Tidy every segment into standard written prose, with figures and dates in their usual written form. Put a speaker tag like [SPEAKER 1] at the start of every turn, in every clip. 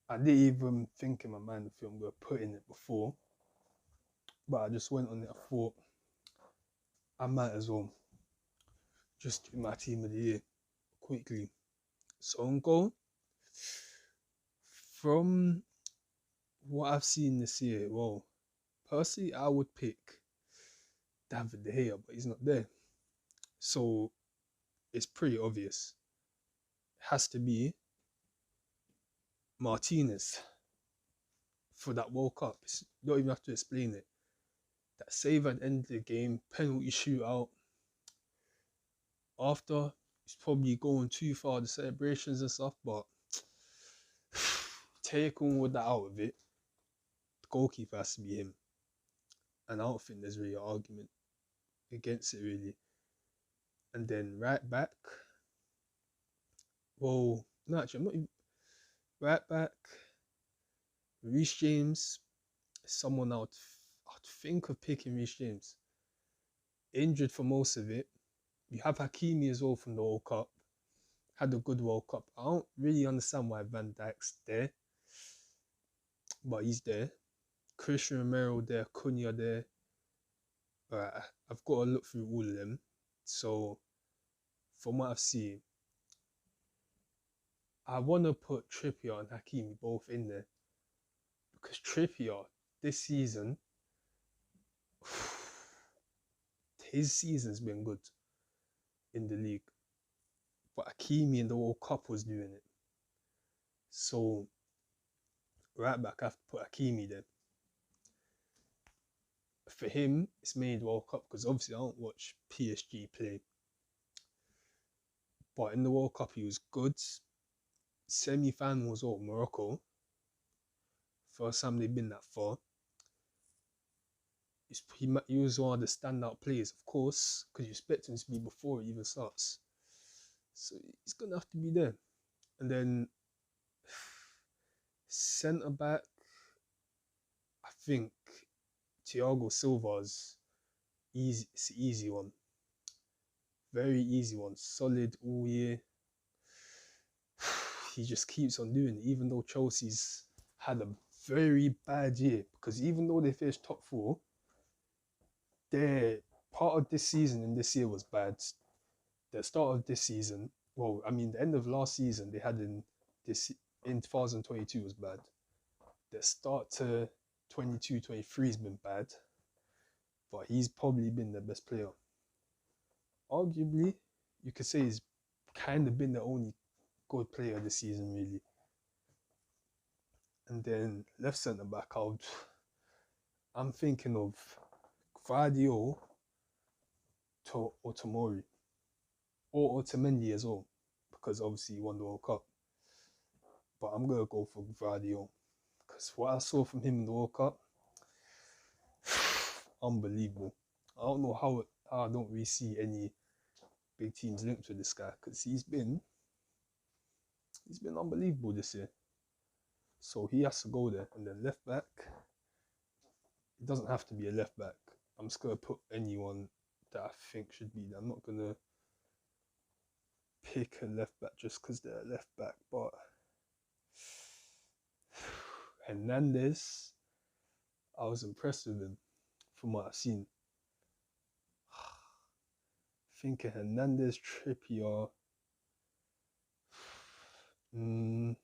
[SPEAKER 1] I didn't even think in my mind if I'm going to put in it before, but I just went on it. I thought I might as well just do my team of the year quickly. So on goal, from what I've seen this year, well, personally, I would pick David De Gea, but he's not there. So it's pretty obvious. It has to be Martinez for that World Cup. You don't even have to explain it. That save at the end of the game, penalty shootout. After, he's probably going too far, the celebrations and stuff, but take all that out of it, the goalkeeper has to be him. And I don't think there's really an argument against it, really. And then right back, well, no, actually, I'm not even, right back, Reece James, someone I'd think of picking Reece James. Injured for most of it. You have Hakimi as well from the World Cup. Had a good World Cup. I don't really understand why Van Dijk's there, but he's there. Christian Romero there, Cunha there. Right, I've got to look through all of them. So, from what I've seen, I want to put Trippier and Hakimi both in there. Because Trippier, this season, his season's been good in the league. But Hakimi in the World Cup was doing it. So, right back, I have to put Hakimi there. For him, it's made World Cup because obviously I don't watch PSG play. But in the World Cup, he was good. Semi-final was all Morocco. First time they've been that far. He was one of the standout players, of course, because you expect him to be before it even starts. So he's going to have to be there. And then centre-back, I think Thiago Silva's easy. It's an easy one. Very easy one. Solid all year. He just keeps on doing it, even though Chelsea's had a very bad year. Because even though they finished top 4, their part of this season and this year was bad. The start of this season, well, I mean, the end of last season they had in 2022 was bad. The start to 22-23 has been bad, but he's probably been the best player. Arguably, you could say he's kind of been the only good player this season, really. And then left centre back, I'm thinking of Gvardiol or Tomori or Otamendi as well, because obviously he won the World Cup. But I'm gonna go for Gvardiol because what I saw from him in the World Cup, unbelievable. I don't know how I don't really see any big teams linked with this guy because he's been unbelievable this year. So he has to go there. And then left back, it doesn't have to be a left back. I'm just gonna put anyone that I think should be there. I'm not gonna pick a left back just because they're a left back, but Hernandez, I was impressed with him from what I've seen. Thinking Hernandez, Trippier. I'm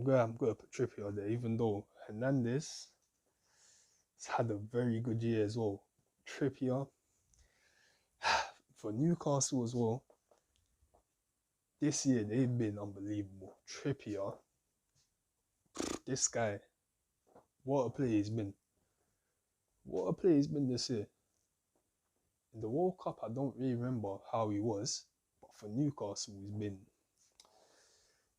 [SPEAKER 1] gonna put Trippier there, even though Hernandez has had a very good year as well. Trippier for Newcastle as well. This year they've been unbelievable. Trippier, this guy, what a player he's been. What a player he's been this year. In the World Cup, I don't really remember how he was, but for Newcastle,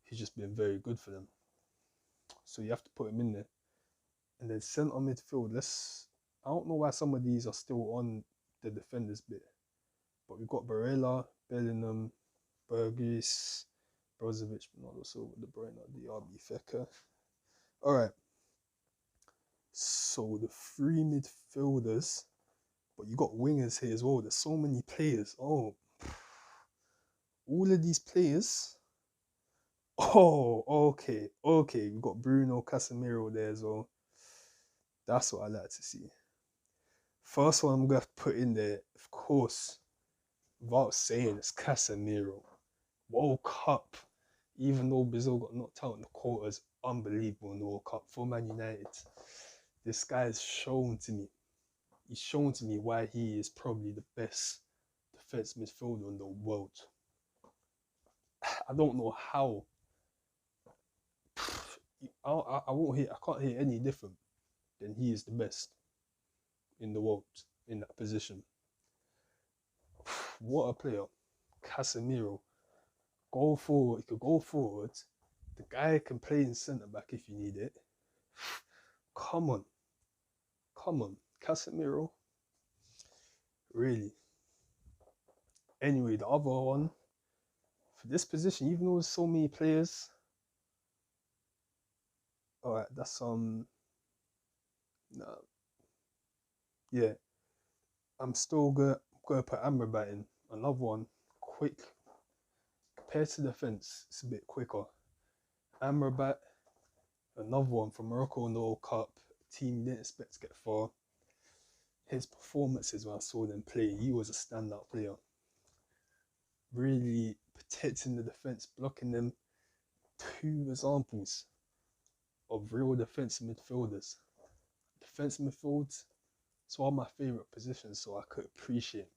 [SPEAKER 1] he's just been very good for them. So you have to put him in there. And then centre midfield, I don't know why some of these are still on the defenders bit, but we've got Barella, Bellingham, Burgess, Brozovic, Bernardo Silva, De Bruyne, Diaby, Fekir. All right. So the 3 midfielders, but you got wingers here as well. There's so many players. Oh, all of these players Oh, okay, okay. We got Bruno Casemiro there as well. That's what I like to see. First one I'm gonna have to put in there, of course, without saying, it's Casemiro. World Cup, even though Brazil got knocked out in the quarters, unbelievable in the World Cup for Man United. This guy has shown to me, he's shown to me why he is probably the best defense midfielder in the world. I don't know how. I won't hear. I can't hear any different than he is the best in the world in that position. What a player, Casemiro. Go forward. He could go forward. The guy can play in centre back if you need it. Come on, come on, Casemiro. Really. Anyway, the other one for this position, even though there's so many players. All right, that's no, yeah. I'm still gonna put Amrabat in. Another one, quick. Compared to defense, it's a bit quicker. Amrabat, another one from Morocco in the World Cup. Team you didn't expect to get far. His performances when I saw them play, he was a standout player. Really protecting the defense, blocking them. Two examples of real defensive midfielders. Defensive midfield, it's one of my favourite positions, so I could appreciate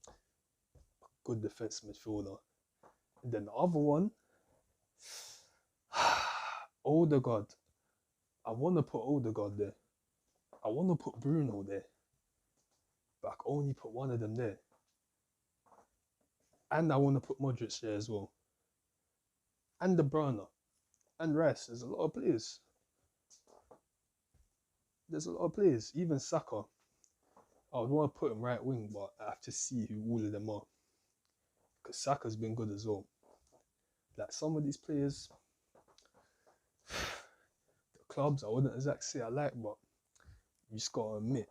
[SPEAKER 1] a good defensive midfielder. And then the other one, Odegaard. I want to put Odegaard there. I want to put Bruno there. But I can only put one of them there. And I want to put Modric there as well. And De Bruyne. And Rice. There's a lot of players. There's a lot of players. Even Saka. I would want to put him right wing, but I have to see who all of them are. Because Saka's been good as well. Like some of these players, the clubs, I wouldn't exactly say I like, but you just got to admit,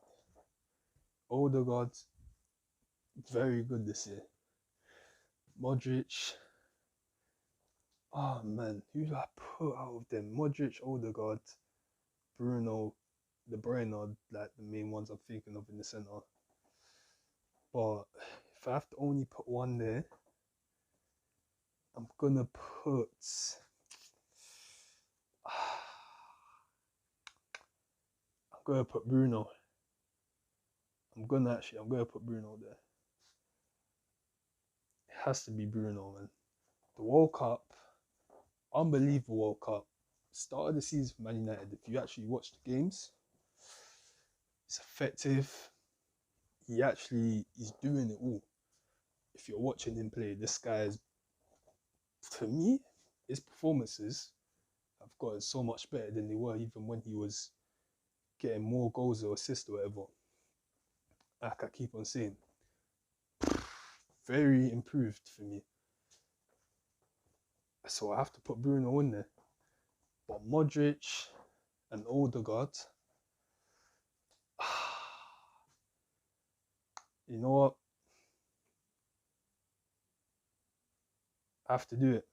[SPEAKER 1] Odegaard, very good this year. Modric, oh man, who do I put out of them? Modric, Odegaard, Bruno, De Bruyne are like the main ones I'm thinking of in the centre. But if I have to only put one there, I'm gonna put. I'm gonna put Bruno. I'm gonna put Bruno there. It has to be Bruno, man. The World Cup, unbelievable World Cup. Start of the season for Man United. If you actually watch the games, it's effective. He's doing it all. If you're watching him play, this guy is, to me, his performances have gotten so much better than they were even when he was getting more goals or assists or whatever. Like I keep on saying, very improved for me. So I have to put Bruno in there. But Modric and Odegaard, you know what? I have to do it.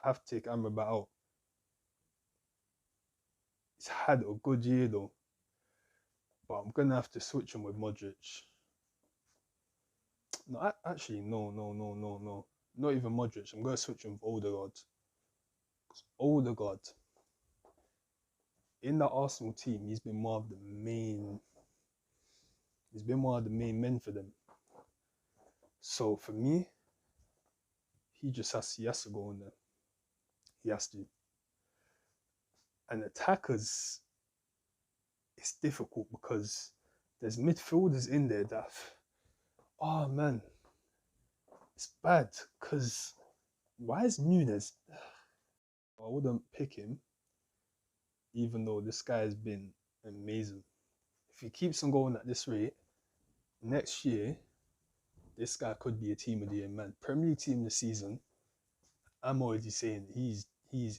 [SPEAKER 1] I have to take Amrabat out. He's had a good year though. But I'm going to have to switch him with Modric. No, actually, no. Not even Modric. I'm going to switch him with Odegaard. Because Odegaard, in the Arsenal team, he's been one of the main men for them. So for me, he has to go in there. He has to. And attackers, it's difficult because there's midfielders in there that, oh man, it's bad because why is Nunes? I wouldn't pick him, even though this guy has been amazing. If he keeps on going at this rate, next year, this guy could be a team of the year man. Premier League team this season, I'm already saying he's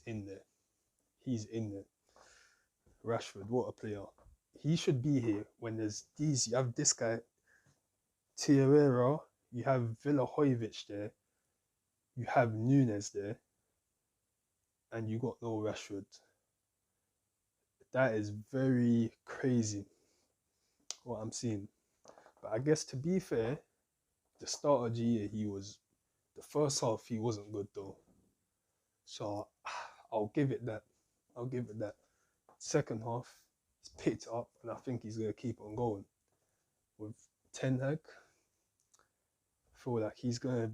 [SPEAKER 1] in there. He's in there. Rashford, what a player. He should be here when there's these. You have this guy, Tierra, you have Villahojevic there. you have Nunes there, and you got no Rashford. That is very crazy what I'm seeing. But I guess to be fair, the start of the year the first half he wasn't good though. So I'll give it that. I'll give it that. Second half, he's picked it up, and I think he's gonna keep on going with Ten Hag. I feel like he's gonna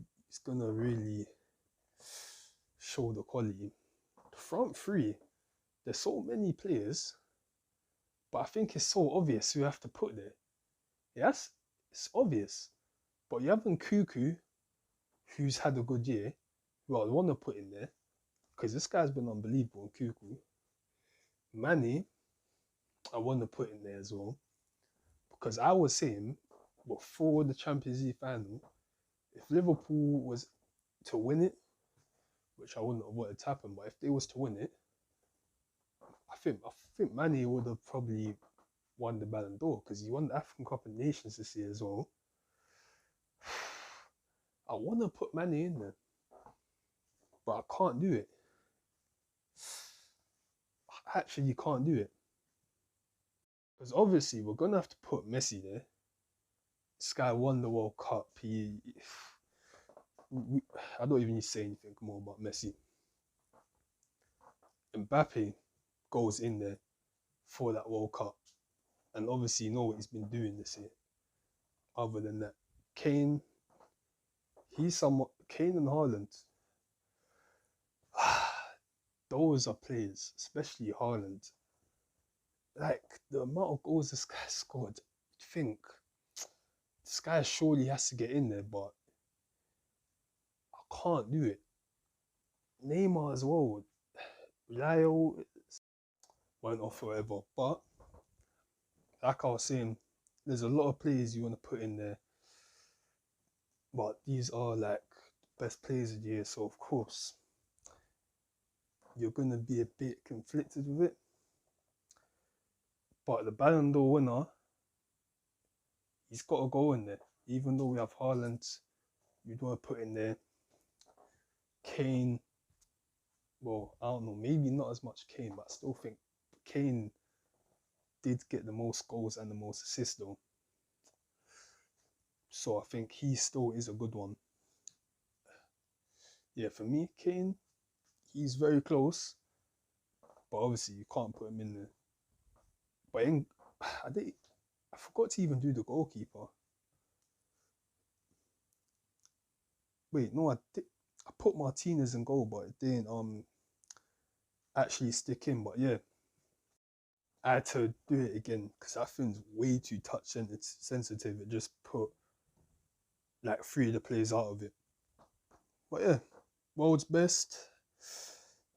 [SPEAKER 1] really show the quality. The front three, there's so many players, but I think it's so obvious who you have to put there. Yes, it's obvious. But you have Nkuku, who's had a good year, who I want to put in there, because this guy's been unbelievable, Nkuku. Mane, I want to put in there as well, because I was saying before the Champions League final, if Liverpool was to win it, which I wouldn't have wanted to happen, but if they was to win it, I think Mane would have probably won the Ballon d'Or, because he won the African Cup of Nations this year as well. I want to put Mane in there, but I can't do it. I actually can't do it. Because obviously we're going to have to put Messi there. This guy won the World Cup. I don't even need to say anything more about Messi. Mbappe goes in there for that World Cup. And obviously you know what he's been doing this year. Other than that, Kane and Haaland. Those are players, especially Haaland. Like, the amount of goals this guy scored, you think this guy surely has to get in there, but I can't do it. Neymar as well. Lyle went off forever. But like I was saying, there's a lot of players you want to put in there. But these are like the best players of the year, so of course you're gonna be a bit conflicted with it. But the Ballon d'Or winner, he's got to go in there. Even though we have Haaland, you'd want to put in there Kane. Well, I don't know, maybe not as much Kane, but I still think Kane did get the most goals and the most assists though. So I think he still is a good one. Yeah, for me, Kane, he's very close, but obviously you can't put him in there. But I forgot to even do the goalkeeper. Wait, no, I put Martinez in goal, but it didn't actually stick in. But yeah, I had to do it again because that thing's way too touch sensitive. It just put like 3 of the players out of it. But yeah, world's best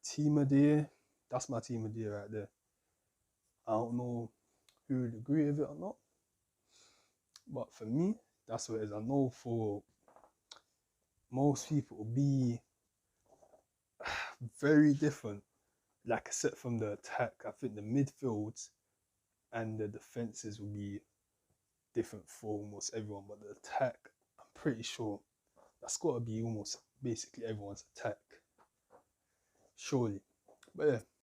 [SPEAKER 1] team of the year. That's my team of the year right there. I don't know who would agree with it or not, but for me, that's what it is. I know for most people it will be very different. Like I said, from the attack, I think the midfield and the defenses will be different for almost everyone, but the attack, I'm pretty sure that's got to be almost basically everyone's attack, surely. But yeah,